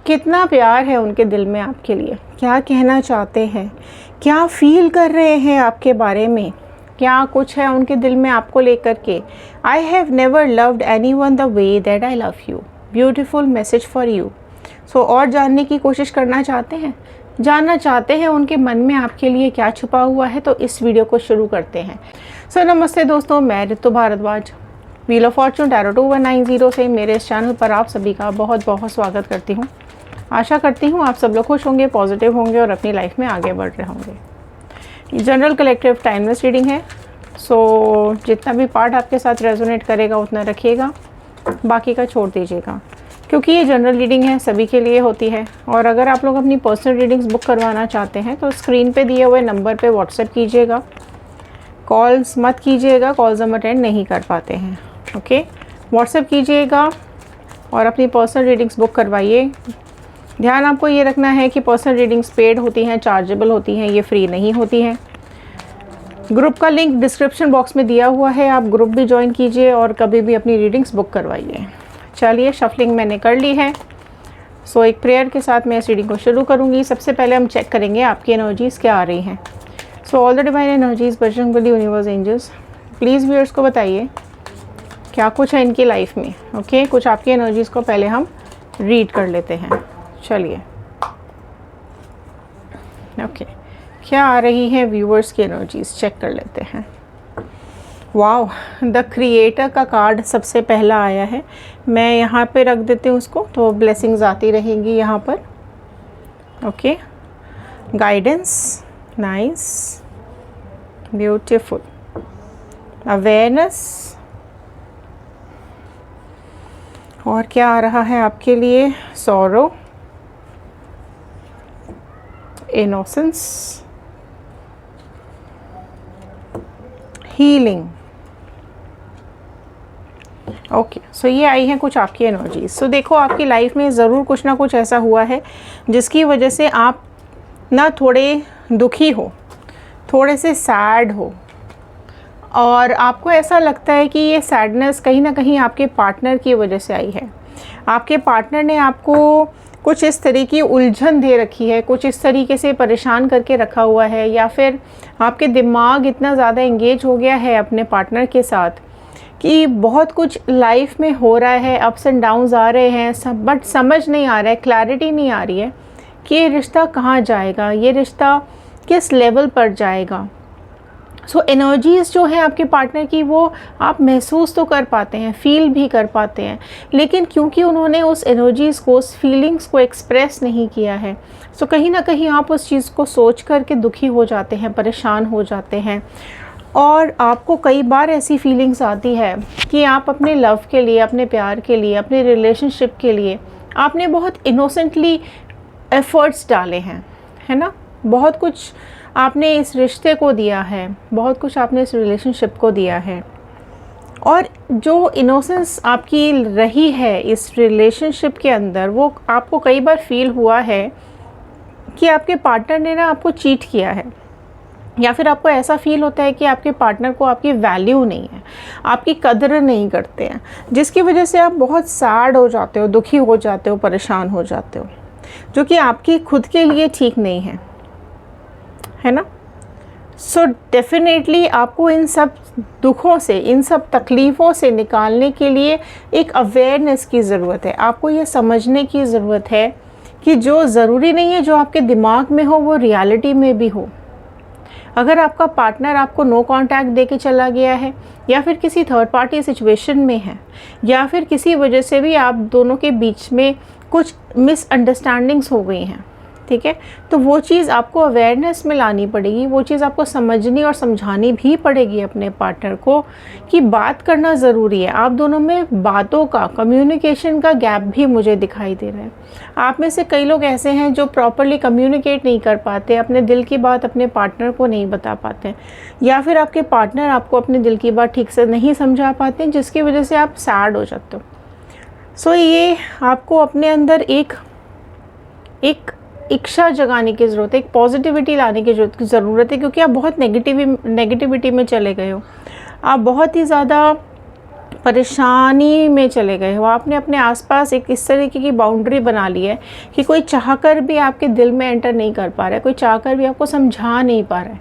कितना प्यार है उनके दिल में आपके लिए, क्या कहना चाहते हैं, क्या फील कर रहे हैं आपके बारे में, क्या कुछ है उनके दिल में आपको लेकर के। I have never loved anyone the way that I love you, beautiful message for you. So और जानने की कोशिश करना चाहते हैं, जानना चाहते हैं उनके मन में आपके लिए क्या छुपा हुआ है, तो इस वीडियो को शुरू करते हैं। सो नमस्ते दोस्तों, मैं Ritu Bhardwaj wheel of fortune tarot 2190 से मेरे इस चैनल पर आप सभी का बहुत बहुत स्वागत करती हूँ। आशा करती हूँ आप सब लोग खुश होंगे, पॉजिटिव होंगे और अपनी लाइफ में आगे बढ़ रहे होंगे। ये जनरल कलेक्टिव टाइमलेस रीडिंग है, सो जितना भी पार्ट आपके साथ रेजोनेट करेगा उतना रखिएगा, बाकी का छोड़ दीजिएगा, क्योंकि ये जनरल रीडिंग है, सभी के लिए होती है। और अगर आप लोग अपनी पर्सनल रीडिंग्स बुक करवाना चाहते हैं तो स्क्रीन पे दिए हुए नंबर पे व्हाट्सएप कीजिएगा, कॉल्स मत कीजिएगा, कॉल्स हम अटेंड नहीं कर पाते हैं। ओके, व्हाट्सएप कीजिएगा और अपनी पर्सनल रीडिंग्स बुक करवाइए। ध्यान आपको ये रखना है कि पर्सनल रीडिंग्स पेड होती हैं, चार्जेबल होती हैं, ये फ्री नहीं होती हैं। ग्रुप का लिंक डिस्क्रिप्शन बॉक्स में दिया हुआ है, आप ग्रुप भी ज्वाइन कीजिए और कभी भी अपनी रीडिंग्स बुक करवाइए। चलिए, शफलिंग मैंने कर ली है। सो एक प्रेयर के साथ मैं इस रीडिंग को शुरू करूँगी। सबसे पहले हम चेक करेंगे आपकी एनर्जीज़ क्या आ रही हैं। So all the divine energies, Bajrang Bali, universe, angels, please viewers को बताइए क्या कुछ है इनकी लाइफ में। ओके, कुछ आपकी एनर्जीज़ को पहले हम रीड कर लेते हैं। चलिए, ओके, क्या आ रही है व्यूअर्स की एनर्जीज़, चेक कर लेते हैं। वाओ, द क्रिएटर का कार्ड सबसे पहला आया है। मैं यहाँ पे रख देती हूँ उसको, तो ब्लेसिंग्स आती रहेंगी यहाँ पर। Okay, guidance, nice, beautiful, awareness, और क्या आ रहा है आपके लिए, सॉरो, इनोसेंस, हीलिंग। ओके, सो ये आई हैं कुछ आपकी एनर्जीज। सो देखो, आपकी लाइफ में ज़रूर कुछ ना कुछ ऐसा हुआ है जिसकी वजह से आप ना थोड़े दुखी हो, थोड़े से सैड हो, और आपको ऐसा लगता है कि ये सैडनेस कहीं ना कहीं आपके पार्टनर की वजह से आई है। आपके पार्टनर ने आपको कुछ इस तरीके की उलझन दे रखी है, कुछ इस तरीके से परेशान करके रखा हुआ है, या फिर आपके दिमाग इतना ज़्यादा एंगेज हो गया है अपने पार्टनर के साथ कि बहुत कुछ लाइफ में हो रहा है, अप्स एंड डाउन्स आ रहे हैं सब, बट समझ नहीं आ रहा है, क्लैरिटी नहीं आ रही है कि ये रिश्ता कहाँ जाएगा, ये रिश्ता किस लेवल पर जाएगा। सो एनर्जीज़ जो है आपके पार्टनर की, वो आप महसूस तो कर पाते हैं, फील भी कर पाते हैं, लेकिन क्योंकि उन्होंने उस एनर्जीज़ को, उस फीलिंग्स को एक्सप्रेस नहीं किया है, सो कहीं ना कहीं आप उस चीज़ को सोच कर के दुखी हो जाते हैं, परेशान हो जाते हैं। और आपको कई बार ऐसी फीलिंग्स आती है कि आप अपने लव के लिए, अपने प्यार के लिए, अपने रिलेशनशिप के लिए आपने बहुत इनोसेंटली एफ़र्ट्स डाले हैं, है ना, बहुत कुछ आपने इस रिश्ते को दिया है, बहुत कुछ आपने इस रिलेशनशिप को दिया है, और जो इनोसेंस आपकी रही है इस रिलेशनशिप के अंदर, वो आपको कई बार फील हुआ है कि आपके पार्टनर ने ना आपको चीट किया है, या फिर आपको ऐसा फील होता है कि आपके पार्टनर को आपकी वैल्यू नहीं है, आपकी कदर नहीं करते हैं, जिसकी वजह से आप बहुत सैड हो जाते हो, दुखी हो जाते हो, परेशान हो जाते हो, जो कि आपकी खुद के लिए ठीक नहीं है ना। सो डेफिनेटली आपको इन सब दुखों से, इन सब तकलीफ़ों से निकालने के लिए एक अवेयरनेस की ज़रूरत है। आपको ये समझने की ज़रूरत है कि जो ज़रूरी नहीं है जो आपके दिमाग में हो वो रियलिटी में भी हो। अगर आपका पार्टनर आपको नो कांटेक्ट दे के चला गया है, या फिर किसी थर्ड पार्टी सिचुएशन में है, या फिर किसी वजह से भी आप दोनों के बीच में कुछ मिसअंडरस्टैंडिंग्स हो गई हैं, ठीक है, तो वो चीज़ आपको अवेयरनेस में लानी पड़ेगी, वो चीज़ आपको समझनी और समझानी भी पड़ेगी अपने पार्टनर को कि बात करना ज़रूरी है। आप दोनों में बातों का, कम्युनिकेशन का गैप भी मुझे दिखाई दे रहा है। आप में से कई लोग ऐसे हैं जो प्रॉपरली कम्युनिकेट नहीं कर पाते, अपने दिल की बात अपने पार्टनर को नहीं बता पाते, या फिर आपके पार्टनर आपको अपने दिल की बात ठीक से नहीं समझा पाते, जिसकी वजह से आप सैड हो जाते हो। सो ये आपको अपने अंदर एक इच्छा जगाने की ज़रूरत है, एक पॉजिटिविटी लाने की ज़रूरत है, क्योंकि आप बहुत नेगेटिविटी में चले गए हो, आप बहुत ही ज़्यादा परेशानी में चले गए हो, आपने अपने आसपास एक इस तरीके की बाउंड्री बना ली है कि कोई चाहकर भी आपके दिल में एंटर नहीं कर पा रहा है, कोई चाहकर भी आपको समझा नहीं पा रहा है,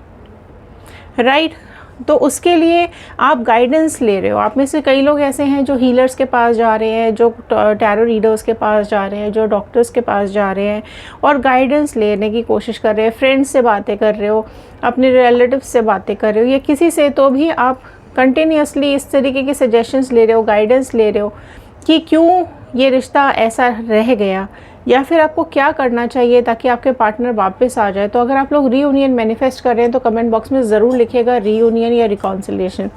राइट। तो उसके लिए आप गाइडेंस ले रहे हो। आप में से कई लोग ऐसे हैं जो हीलर्स के पास जा रहे हैं, जो टैरो रीडर्स के पास जा रहे हैं, जो डॉक्टर्स के पास जा रहे हैं और गाइडेंस लेने की कोशिश कर रहे हैं। फ्रेंड्स से बातें कर रहे हो, अपने रिलेटिव्स से बातें कर रहे हो या किसी से, तो भी आप कंटिन्यूसली इस तरीके के सजेशंस ले रहे हो, गाइडेंस ले रहे हो कि क्यों ये रिश्ता ऐसा रह गया या फिर आपको क्या करना चाहिए ताकि आपके पार्टनर वापस आ जाए। तो अगर आप लोग रीयूनियन मैनिफेस्ट कर रहे हैं तो कमेंट बॉक्स में ज़रूर लिखिएगा रीयूनियन या रिकॉन्सिलिएशन।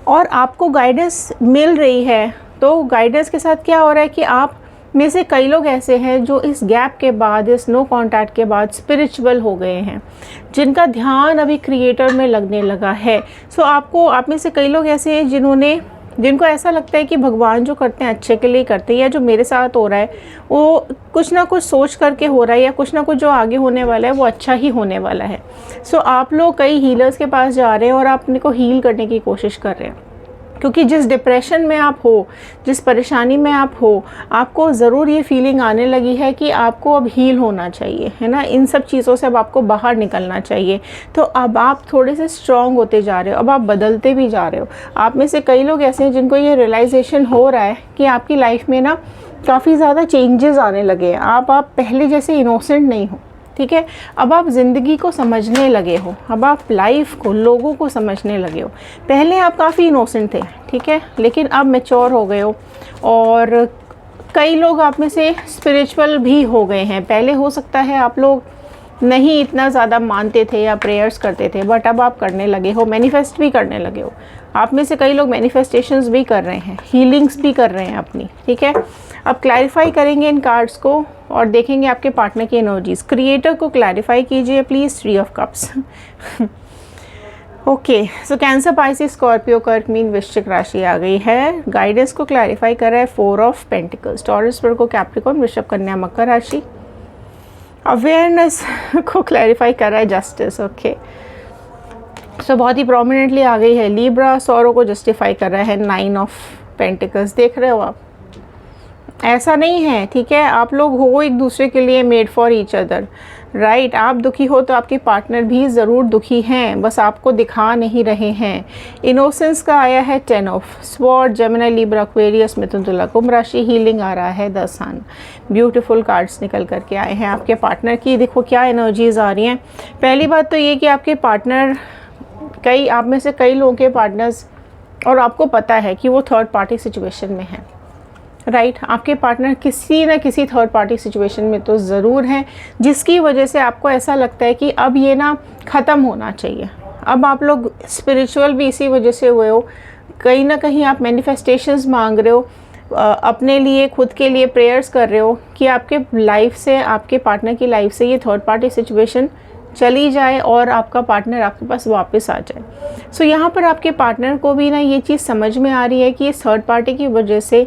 और आपको गाइडेंस मिल रही है, तो गाइडेंस के साथ क्या हो रहा है कि आप में से कई लोग ऐसे हैं जो इस गैप के बाद, इस नो कॉन्टैक्ट के बाद स्पिरिचुअल हो गए हैं, जिनका ध्यान अभी क्रिएटर में लगने लगा है। सो आप में से कई लोग ऐसे हैं जिनको ऐसा लगता है कि भगवान जो करते हैं अच्छे के लिए करते हैं, या जो मेरे साथ हो रहा है वो कुछ ना कुछ सोच करके हो रहा है, या कुछ ना कुछ जो आगे होने वाला है वो अच्छा ही होने वाला है। सो आप लोग कई हीलर्स के पास जा रहे हैं और आप अपने को हील करने की कोशिश कर रहे हैं, क्योंकि जिस डिप्रेशन में आप हो, जिस परेशानी में आप हो, आपको ज़रूर ये फीलिंग आने लगी है कि आपको अब हील होना चाहिए, है ना। इन सब चीज़ों से अब आपको बाहर निकलना चाहिए। तो अब आप थोड़े से स्ट्रॉन्ग होते जा रहे हो, अब आप बदलते भी जा रहे हो। आप में से कई लोग ऐसे हैं जिनको ये रियलाइजेशन हो रहा है कि आपकी लाइफ में ना काफ़ी ज़्यादा चेंजेस आने लगे हैं। आप पहले जैसे इनोसेंट नहीं हो, ठीक है। अब आप ज़िंदगी को समझने लगे हो, अब आप लाइफ को, लोगों को समझने लगे हो। पहले आप काफ़ी इनोसेंट थे, ठीक है, लेकिन अब मैच्योर हो गए हो। और कई लोग आप में से स्पिरिचुअल भी हो गए हैं। पहले हो सकता है आप लोग नहीं इतना ज़्यादा मानते थे या प्रेयर्स करते थे, बट अब आप करने लगे हो, मैनिफेस्ट भी करने लगे हो। आप में से कई लोग मैनिफेस्टेशंस भी कर रहे हैं, हीलिंग्स भी कर रहे हैं अपनी, ठीक है। अब क्लैरिफाई करेंगे इन कार्ड्स को और देखेंगे आपके पार्टनर की एनर्जीज। क्रिएटर को क्लैरिफाई कीजिए please. 3 of cups. Okay, so cancer, Pisces, Scorpio, कर्क, मीन, वृश्चिक राशि आ गई है। गाइडेंस को क्लैरिफाई कर रहा है 4 of pentacles. Taurus, Virgo, Capricorn, वृषभ, कन्या, मकर राशि। अवेयरनेस को क्लैरिफाई कर रहा है जस्टिस। ओके, सो बहुत ही प्रोमिनेंटली आ गई है लीब्रा। सॉरो को जस्टिफाई कर रहा है 9 ऑफ पेंटिकल्स। देख रहे हो आप, ऐसा नहीं है, ठीक है। आप लोग हो एक दूसरे के लिए made for each other, right. आप दुखी हो तो आपके पार्टनर भी ज़रूर दुखी हैं, बस आपको दिखा नहीं रहे हैं। इनोसेंस का आया है 10 of sword. Gemini, Libra, Aquarius, Mithun, Tula, Kumbh राशि। हीलिंग आ रहा है 10 सन। ब्यूटीफुल कार्ड्स निकल करके आए हैं आपके पार्टनर की। देखो क्या एनर्जीज आ रही हैं। पहली बात तो ये कि आपके पार्टनर, आप में से कई लोगों के पार्टनर्स, और आपको पता है कि वो थर्ड पार्टी सिचुएशन में है, राइट। आपके पार्टनर किसी न किसी थर्ड पार्टी सिचुएशन में तो ज़रूर हैं, जिसकी वजह से आपको ऐसा लगता है कि अब ये ना ख़त्म होना चाहिए। अब आप लोग स्पिरिचुअल भी इसी वजह से हुए हो। कहीं ना कहीं आप मैनिफेस्टेशंस मांग रहे हो, अपने लिए, खुद के लिए प्रेयर्स कर रहे हो कि आपके लाइफ से, आपके पार्टनर की लाइफ से ये थर्ड पार्टी सिचुएशन चली जाए और आपका पार्टनर आपके पास वापस आ जाए। सो यहाँ पर आपके पार्टनर को भी ना ये चीज़ समझ में आ रही है कि इस थर्ड पार्टी की वजह से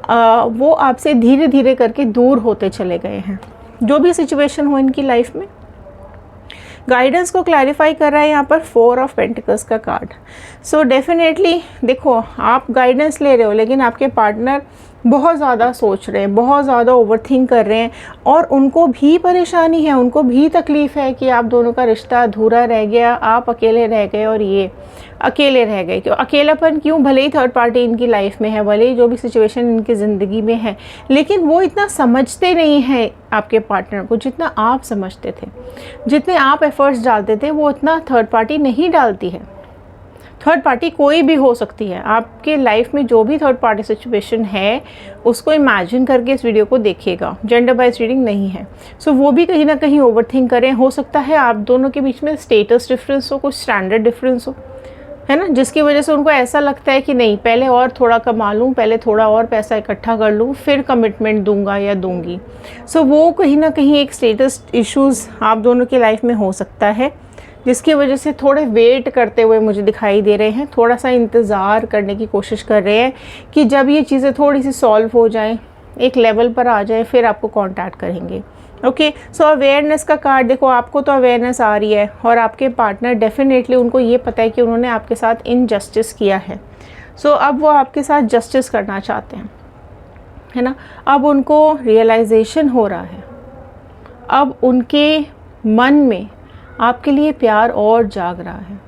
वो आपसे धीरे धीरे करके दूर होते चले गए हैं, जो भी सिचुएशन हो इनकी लाइफ में। गाइडेंस को क्लैरिफाई कर रहा है यहाँ पर 4 ऑफ पेंटिकल्स का कार्ड। सो डेफिनेटली देखो, आप गाइडेंस ले रहे हो लेकिन आपके पार्टनर बहुत ज़्यादा सोच रहे हैं, बहुत ज़्यादा ओवरथिंक कर रहे हैं, और उनको भी परेशानी है, उनको भी तकलीफ़ है कि आप दोनों का रिश्ता अधूरा रह गया, आप अकेले रह गए और ये अकेले रह गए। क्यों अकेलापन? क्यों? भले ही थर्ड पार्टी इनकी लाइफ में है, भले ही जो भी सिचुएशन इनकी ज़िंदगी में है, लेकिन वो इतना समझते नहीं हैं आपके पार्टनर को जितना आप समझते थे। जितने आप एफर्ट्स डालते थे वो इतना थर्ड पार्टी नहीं डालती है। थर्ड पार्टी कोई भी हो सकती है आपके लाइफ में। जो भी थर्ड पार्टी सिचुएशन है उसको इमेजिन करके इस वीडियो को देखिएगा। जेंडर बाइज रीडिंग नहीं है। सो वो भी कहीं ना कहीं ओवरथिंक करें। हो सकता है आप दोनों के बीच में स्टेटस डिफरेंस हो, कुछ स्टैंडर्ड डिफरेंस हो, है ना, जिसकी वजह से उनको ऐसा लगता है कि नहीं, पहले और थोड़ा कमा लूँ, पहले थोड़ा और पैसा इकट्ठा कर लूँ, फिर कमिटमेंट दूंगा या दूंगी। सो वो कहीं ना कहीं एक स्टेटस इश्यूज़ आप दोनों की लाइफ में हो सकता है, जिसकी वजह से थोड़े वेट करते हुए मुझे दिखाई दे रहे हैं, थोड़ा सा इंतज़ार करने की कोशिश कर रहे हैं कि जब ये चीज़ें थोड़ी सी सॉल्व हो जाएं, एक लेवल पर आ जाए, फिर आपको कांटेक्ट करेंगे। ओके, सो अवेयरनेस का कार्ड देखो, आपको तो अवेयरनेस आ रही है और आपके पार्टनर डेफिनेटली, उनको ये पता है कि उन्होंने आपके साथ इनजस्टिस किया है। सो अब वो आपके साथ जस्टिस करना चाहते हैं, है ना। अब उनको रियलाइजेशन हो रहा है, अब उनके मन में आपके लिए प्यार और जाग रहा है।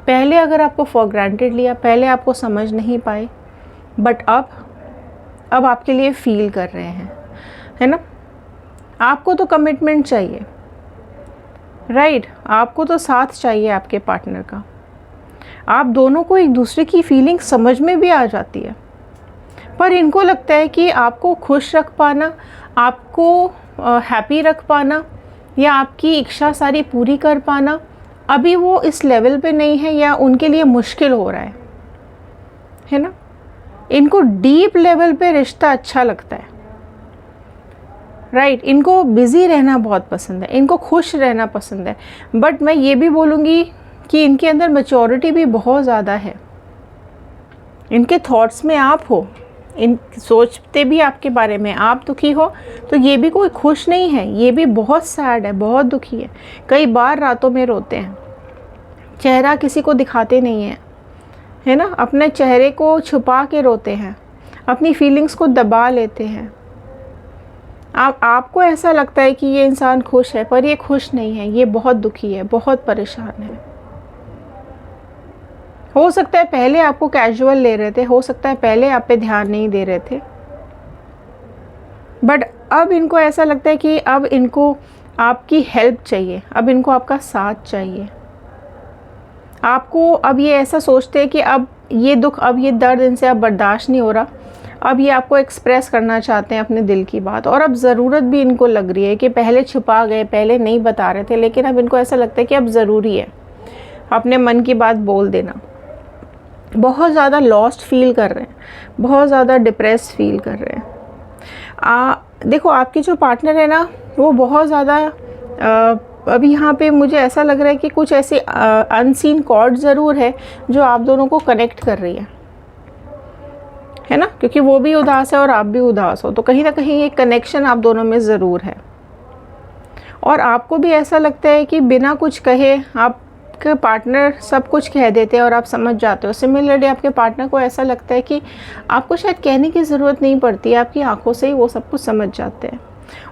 पहले अगर आपको फॉर ग्रांटेड लिया, पहले आपको समझ नहीं पाए, बट अब आपके लिए फील कर रहे हैं, है ना। आपको तो कमिटमेंट चाहिए, राइट। आपको तो साथ चाहिए आपके पार्टनर का। आप दोनों को एक दूसरे की फीलिंग समझ में भी आ जाती है, पर इनको लगता है कि आपको खुश रख पाना, आपको हैप्पी रख पाना या आपकी इच्छा सारी पूरी कर पाना, अभी वो इस लेवल पे नहीं है या उनके लिए मुश्किल हो रहा है ना। इनको डीप लेवल पे रिश्ता अच्छा लगता है, राइट। इनको बिज़ी रहना बहुत पसंद है, इनको खुश रहना पसंद है, बट मैं ये भी बोलूँगी कि इनके अंदर मैच्योरिटी भी बहुत ज़्यादा है। इनके थॉट्स में आप हो, इन सोचते भी आपके बारे में, आप दुखी हो तो ये भी कोई खुश नहीं है, ये भी बहुत सैड है, बहुत दुखी है। कई बार रातों में रोते हैं, चेहरा किसी को दिखाते नहीं हैं, है ना। अपने चेहरे को छुपा के रोते हैं, अपनी फीलिंग्स को दबा लेते हैं। आपको ऐसा लगता है कि ये इंसान खुश है, पर ये खुश नहीं है, ये बहुत दुखी है, बहुत परेशान है। हो सकता है पहले आपको कैजुअल ले रहे थे, हो सकता है पहले आप पे ध्यान नहीं दे रहे थे, बट अब इनको ऐसा लगता है कि अब इनको आपकी हेल्प चाहिए, अब इनको आपका साथ चाहिए। आपको अब ये ऐसा सोचते हैं कि अब ये दुख, अब ये दर्द इनसे अब बर्दाश्त नहीं हो रहा, अब ये आपको एक्सप्रेस करना चाहते हैं अपने दिल की बात, और अब ज़रूरत भी इनको लग रही है कि पहले छुपा गए, पहले नहीं बता रहे थे, लेकिन अब इनको ऐसा लगता है कि अब ज़रूरी है अपने मन की बात बोल देना। बहुत ज़्यादा लॉस्ट फील कर रहे हैं, बहुत ज़्यादा डिप्रेस फील कर रहे हैं। देखो आपकी जो पार्टनर है ना, वो बहुत ज़्यादा अभी यहाँ पे मुझे ऐसा लग रहा है कि कुछ ऐसी अनसीन कॉर्ड ज़रूर है जो आप दोनों को कनेक्ट कर रही है ना, क्योंकि वो भी उदास है और आप भी उदास हो, तो कहीं ना कहीं एक कनेक्शन आप दोनों में ज़रूर है। और आपको भी ऐसा लगता है कि बिना कुछ कहे आपके पार्टनर सब कुछ कह देते हैं और आप समझ जाते हो। सिमिलरली आपके पार्टनर को ऐसा लगता है कि आपको शायद कहने की ज़रूरत नहीं पड़ती, आपकी आंखों से ही वो सब कुछ समझ जाते हैं।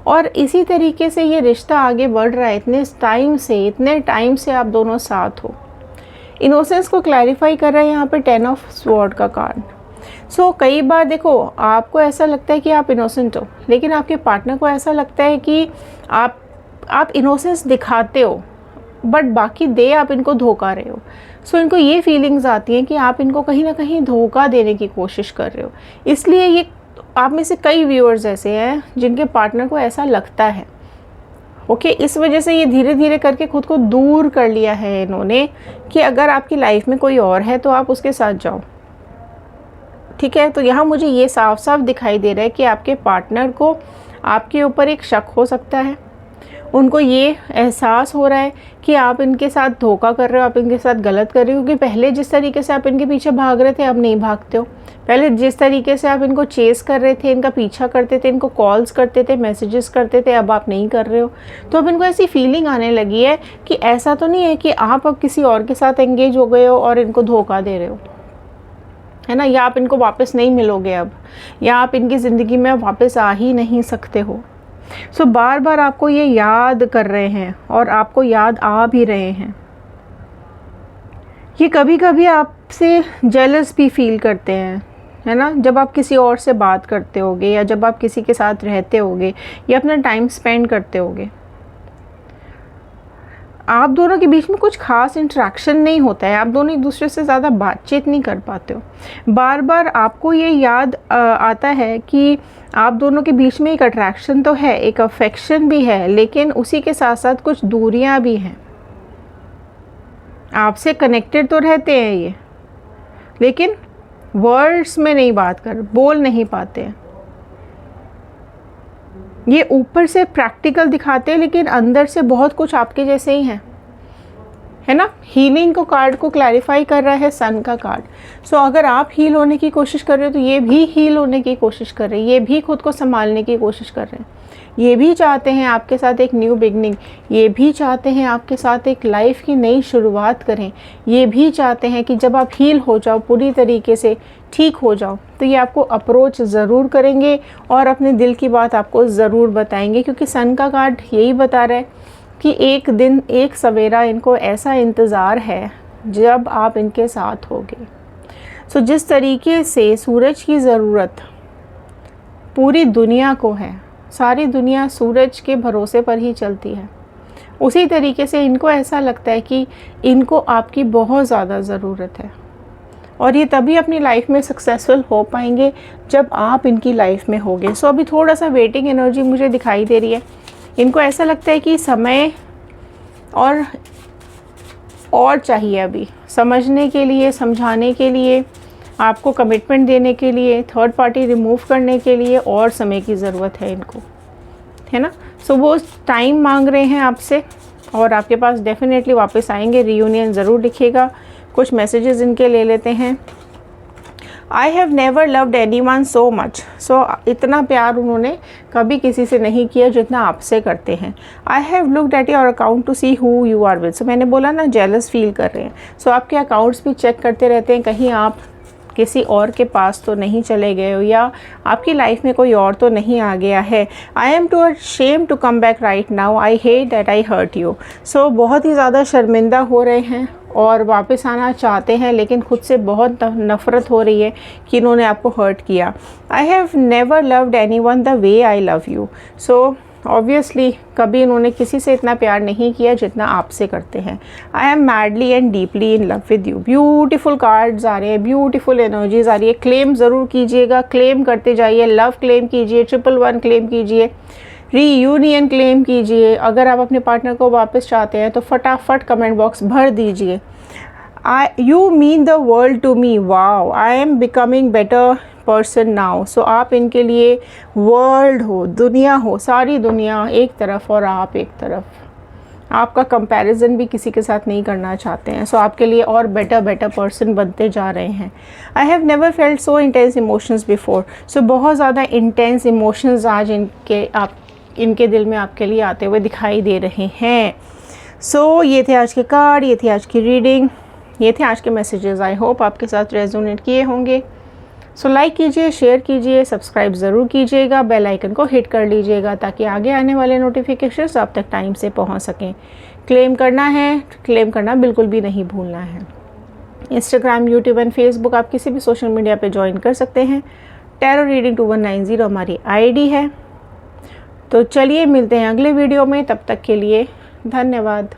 और इसी तरीके से ये रिश्ता आगे बढ़ रहा है, इतने टाइम से आप दोनों साथ हो। इनोसेंस को क्लैरिफाई कर रहा है यहाँ पे 10 ऑफ स्वॉर्ड का कार्ड। सो कई बार देखो आपको ऐसा लगता है कि आप इनोसेंट हो, लेकिन आपके पार्टनर को ऐसा लगता है कि आप इनोसेंस दिखाते हो, बट बाकी दे आप इनको धोखा रहे हो। सो इनको ये फीलिंग्स आती हैं कि आप इनको कहीं ना कहीं धोखा देने की कोशिश कर रहे हो। इसलिए ये आप में से कई व्यूअर्स ऐसे हैं जिनके पार्टनर को ऐसा लगता है, ओके। इस वजह से ये धीरे धीरे करके खुद को दूर कर लिया है इन्होंने कि अगर आपकी लाइफ में कोई और है तो आप उसके साथ जाओ, ठीक है। तो यहाँ मुझे ये साफ साफ दिखाई दे रहा है कि आपके पार्टनर को आपके ऊपर एक शक हो सकता है, उनको ये एहसास हो रहा है कि आप इनके साथ धोखा कर रहे हो, आप इनके साथ गलत कर रहे हो, क्योंकि पहले जिस तरीके से आप इनके पीछे भाग रहे थे अब नहीं भागते हो। पहले जिस तरीके से आप इनको चेस कर रहे थे, इनका पीछा करते थे, इनको कॉल्स करते थे, मैसेजेस करते थे, अब आप नहीं कर रहे हो। तो अब इनको ऐसी फीलिंग आने लगी है कि ऐसा तो नहीं है कि आप अब किसी और के साथ एंगेज हो गए हो और इनको धोखा दे रहे हो, है ना, या आप इनको वापस नहीं मिलोगे अब, या आप इनकी ज़िंदगी में वापस आ ही नहीं सकते हो। सो बार बार आपको ये याद कर रहे हैं और आपको याद आ भी रहे हैं। ये कभी कभी आपसे जेलस भी फील करते हैं, है ना, जब आप किसी और से बात करते होगे या जब आप किसी के साथ रहते होगे या अपना टाइम स्पेंड करते होगे। आप दोनों के बीच में कुछ खास इंटरेक्शन नहीं होता है, आप दोनों एक दूसरे से ज़्यादा बातचीत नहीं कर पाते हो। बार बार आपको ये याद आता है कि आप दोनों के बीच में एक अट्रैक्शन तो है, एक अफेक्शन भी है, लेकिन उसी के साथ साथ कुछ दूरियां भी हैं। आपसे कनेक्टेड तो रहते हैं ये, लेकिन वर्ड्स में नहीं बोल नहीं पाते हैं। ये ऊपर से प्रैक्टिकल दिखाते हैं लेकिन अंदर से बहुत कुछ आपके जैसे ही हैं, है ना। हीलिंग को कार्ड को क्लैरिफाई कर रहा है सन का कार्ड। सो अगर आप हील होने की कोशिश कर रहे हो तो ये भी हील होने की कोशिश कर रहे हैं, ये भी खुद को संभालने की कोशिश कर रहे हैं। ये भी चाहते हैं आपके साथ एक न्यू बिगनिंग, ये भी चाहते हैं आपके साथ एक लाइफ की नई शुरुआत करें, ये भी चाहते हैं कि जब आप हील हो जाओ, पूरी तरीके से ठीक हो जाओ, तो ये आपको अप्रोच ज़रूर करेंगे और अपने दिल की बात आपको ज़रूर बताएंगे, क्योंकि सन का कार्ड यही बता रहा है कि एक दिन एक सवेरा इनको ऐसा इंतज़ार है जब आप इनके साथ होगे। सो जिस तरीके से सूरज की ज़रूरत पूरी दुनिया को है, सारी दुनिया सूरज के भरोसे पर ही चलती है, उसी तरीके से इनको ऐसा लगता है कि इनको आपकी बहुत ज़्यादा ज़रूरत है और ये तभी अपनी लाइफ में सक्सेसफुल हो पाएंगे जब आप इनकी लाइफ में होगे। सो अभी थोड़ा सा वेटिंग एनर्जी मुझे दिखाई दे रही है। इनको ऐसा लगता है कि समय और चाहिए अभी समझने के लिए, समझाने के लिए, आपको कमिटमेंट देने के लिए, थर्ड पार्टी रिमूव करने के लिए और समय की ज़रूरत है इनको, है ना। सो वो टाइम मांग रहे हैं आपसे और आपके पास डेफिनेटली वापस आएंगे। रियूनियन ज़रूर दिखेगा। कुछ मैसेजेस इनके ले लेते हैं। I have never loved anyone so much. So इतना प्यार उन्होंने कभी किसी से नहीं किया जितना आपसे करते हैं। I have looked at your account to see who you are with. So मैंने बोला ना, जेलस फील कर रहे हैं। सो आपके अकाउंट्स भी चेक करते रहते हैं, कहीं आप किसी और के पास तो नहीं चले गए हो या आपकी लाइफ में कोई और तो नहीं आ गया है। I am too shame to come back right now, I hate that I hurt you. So बहुत ही ज़्यादा शर्मिंदा हो रहे हैं और वापस आना चाहते हैं, लेकिन खुद से बहुत नफ़रत हो रही है कि इन्होंने आपको हर्ट किया। आई have never loved anyone the way I love you. So obviously कभी इन्होंने किसी से इतना प्यार नहीं किया जितना आपसे करते हैं। I am madly and deeply in love with you. Beautiful cards आ रहे हैं, ब्यूटीफुल एनर्जीज आ रही है। क्लेम ज़रूर कीजिएगा, क्लेम करते जाइए। लव क्लेम कीजिए, 111 क्लेम कीजिए, रीयूनियन क्लेम कीजिए। अगर आप अपने पार्टनर को वापस चाहते हैं तो फटाफट कमेंट बॉक्स भर दीजिए। You mean the world to me, wow, I am becoming better person now. So आप इनके लिए वर्ल्ड हो, दुनिया हो, सारी दुनिया एक तरफ और आप एक तरफ। आपका कंपैरिजन भी किसी के साथ नहीं करना चाहते हैं। सो आपके लिए और बेटर पर्सन बनते जा रहे हैं। I have never felt so intense emotions before. So बहुत ज़्यादा इंटेंस इमोशंस आज इनके दिल में आपके लिए आते हुए दिखाई दे रहे हैं। सो ये थे आज के कार्ड, ये थी आज की रीडिंग, ये थे आज के मैसेजेस। आई होप आपके साथ रेजोनेट किए होंगे। सो लाइक कीजिए, शेयर कीजिए, सब्सक्राइब ज़रूर कीजिएगा, बेल आइकन को हिट कर लीजिएगा ताकि आगे आने वाले नोटिफिकेशंस आप तक टाइम से पहुंच सकें। क्लेम करना है, क्लेम करना बिल्कुल भी नहीं भूलना है। इंस्टाग्राम, यूट्यूब एंड फेसबुक आप किसी भी सोशल मीडिया पे ज्वाइन कर सकते हैं। टैरो रीडिंग 2190 हमारी आईडी है। तो चलिए मिलते हैं अगले वीडियो में, तब तक के लिए धन्यवाद।